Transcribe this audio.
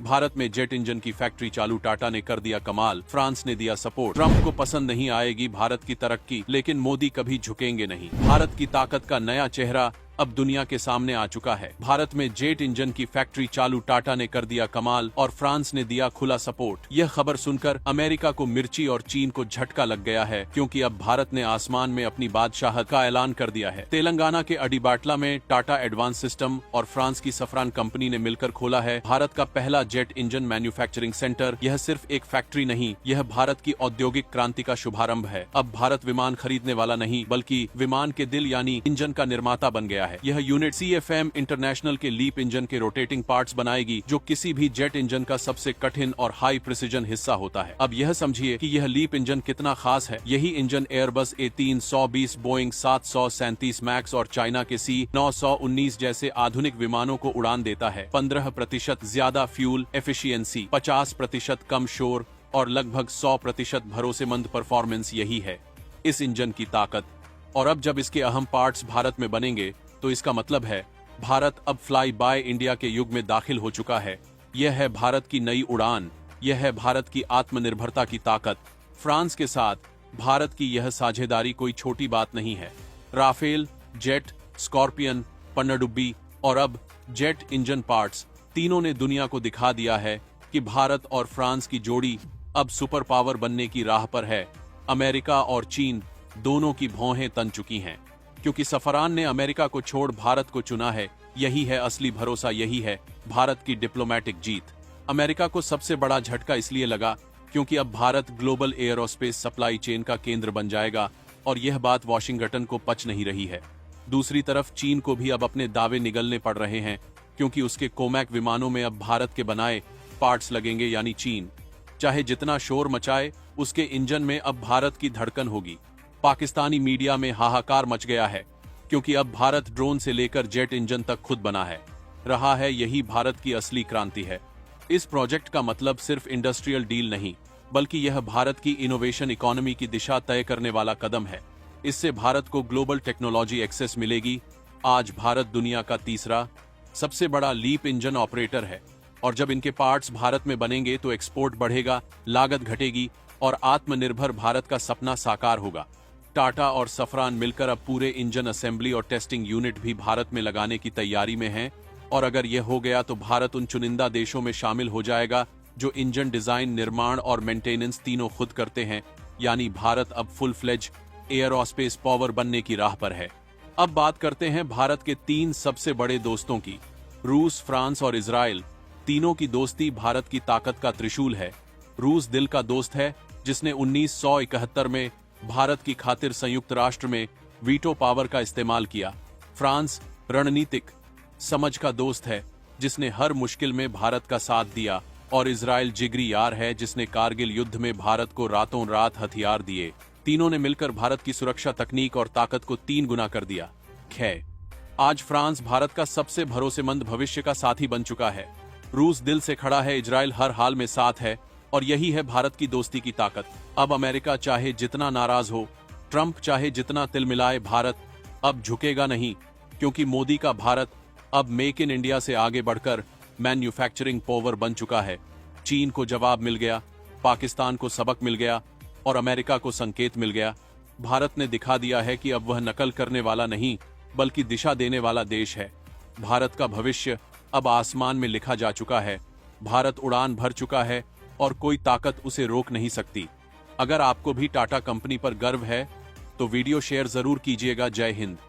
भारत में jet engine की factory चालू, टाटा ने कर दिया कमाल, फ्रांस ने दिया सपोर्ट। ट्रंप को पसंद नहीं आएगी भारत की तरक्की, लेकिन मोदी कभी झुकेंगे नहीं। भारत की ताकत का नया चेहरा अब दुनिया के सामने आ चुका है। भारत में जेट इंजन की फैक्ट्री चालू, टाटा ने कर दिया कमाल और फ्रांस ने दिया खुला सपोर्ट। यह खबर सुनकर अमेरिका को मिर्ची और चीन को झटका लग गया है, क्योंकि अब भारत ने आसमान में अपनी बादशाहत का ऐलान कर दिया है। तेलंगाना के अडीबाटला में टाटा एडवांस सिस्टम और फ्रांस की सफरान कंपनी ने मिलकर खोला है भारत का पहला जेट इंजन मैन्युफैक्चरिंग सेंटर। यह सिर्फ एक फैक्ट्री नहीं, यह भारत की औद्योगिक क्रांति का शुभारंभ है। अब भारत विमान खरीदने वाला नहीं, बल्कि विमान के दिल यानी इंजन का निर्माता बन गया है। यह यूनिट CFM इंटरनेशनल के लीप इंजन के रोटेटिंग पार्ट्स बनाएगी, जो किसी भी जेट इंजन का सबसे कठिन और हाई प्रिसिजन हिस्सा होता है। अब यह समझिए कि यह लीप इंजन कितना खास है। यही engine Airbus A320, Boeing 737 max और चाइना के C919 जैसे आधुनिक विमानों को उड़ान देता है। 15% ज्यादा फ्यूल एफिशिएंसी, 50% कम शोर और लगभग 100% भरोसेमंद परफॉर्मेंस, यही है इस इंजन की ताकत। और अब जब इसके अहम पार्ट्स भारत में बनेंगे, तो इसका मतलब है भारत अब फ्लाई बाय इंडिया के युग में दाखिल हो चुका है। यह है भारत की नई उड़ान, यह है भारत की आत्मनिर्भरता की ताकत। फ्रांस के साथ भारत की यह साझेदारी कोई छोटी बात नहीं है। राफेल, जेट, स्कॉर्पियन, पनडुब्बी और अब जेट इंजन पार्ट्स, तीनों ने दुनिया को दिखा दिया है कि भारत और फ्रांस की जोड़ी अब सुपर पावर बनने की राह पर है। अमेरिका और चीन दोनों की भौहें तन चुकी हैं, क्योंकि सफरान ने अमेरिका को छोड़ भारत को चुना है। यही है असली भरोसा, यही है भारत की डिप्लोमेटिक जीत। अमेरिका को सबसे बड़ा झटका इसलिए लगा क्योंकि अब Bharat global aerospace supply chain का केंद्र बन जाएगा, और यह बात वॉशिंगटन को पच नहीं रही है। दूसरी तरफ चीन को भी अब अपने दावे निगलने पड़ रहे हैं, क्योंकि उसके कोमैक विमानों में अब भारत के बनाए पार्ट्स लगेंगे, यानी चीन चाहे जितना शोर मचाए, उसके इंजन में अब भारत की धड़कन होगी। पाकिस्तानी मीडिया में हाहाकार मच गया है, क्योंकि अब भारत ड्रोन से लेकर जेट इंजन तक खुद बना है रहा है। यही भारत की असली क्रांति है। इस प्रोजेक्ट का मतलब सिर्फ इंडस्ट्रियल डील नहीं, बल्कि यह भारत की इनोवेशन इकोनॉमी की दिशा तय करने वाला कदम है। इससे भारत को ग्लोबल टेक्नोलॉजी एक्सेस मिलेगी। आज भारत दुनिया का तीसरा सबसे बड़ा लीप इंजन ऑपरेटर है, और जब इनके पार्ट्स भारत में बनेंगे तो एक्सपोर्ट बढ़ेगा, लागत घटेगी और आत्मनिर्भर भारत का सपना साकार होगा। टाटा और सफरान मिलकर अब पूरे इंजन असेंबली और टेस्टिंग यूनिट भी भारत में लगाने की तैयारी में हैं, और अगर यह हो गया तो भारत उन चुनिंदा देशों में शामिल हो जाएगा जो इंजन डिजाइन, निर्माण और मेंटेनेंस तीनों खुद करते हैं। यानी भारत अब फुल फ्लेज एयरोस्पेस पावर बनने की राह पर है। अब बात करते हैं भारत के 3 सबसे बड़े दोस्तों की। रूस, फ्रांस और इजराइल। तीनों की दोस्ती भारत की ताकत का त्रिशूल है। रूस दिल का दोस्त है, जिसने 1971 में भारत की खातिर संयुक्त राष्ट्र में वीटो पावर का इस्तेमाल किया। फ्रांस रणनीतिक समझ का दोस्त है, जिसने हर मुश्किल में भारत का साथ दिया। और इजराइल जिगरी यार है, जिसने कारगिल युद्ध में भारत को रातों रात हथियार दिए। तीनों ने मिलकर भारत की सुरक्षा तकनीक और ताकत को 3 गुना कर दिया। खैर, आज फ्रांस भारत का सबसे भरोसेमंद भविष्य का साथी बन चुका है। रूस दिल से खड़ा है, इजराइल हर हाल में साथ है, और यही है भारत की दोस्ती की ताकत। अब अमेरिका चाहे जितना नाराज हो, ट्रंप चाहे जितना तिलमिलाए, भारत अब झुकेगा नहीं, क्योंकि मोदी का भारत अब मेक इन इंडिया से आगे बढ़कर मैन्युफैक्चरिंग पावर बन चुका है। चीन को जवाब मिल गया, पाकिस्तान को सबक मिल गया और अमेरिका को संकेत मिल गया। भारत ने दिखा दिया है कि अब वह नकल करने वाला नहीं, बल्कि दिशा देने वाला देश है। भारत का भविष्य अब आसमान में लिखा जा चुका है। भारत उड़ान भर चुका है और कोई ताकत उसे रोक नहीं सकती। अगर आपको भी टाटा कंपनी पर गर्व है तो वीडियो शेयर जरूर कीजिएगा। जय हिंद।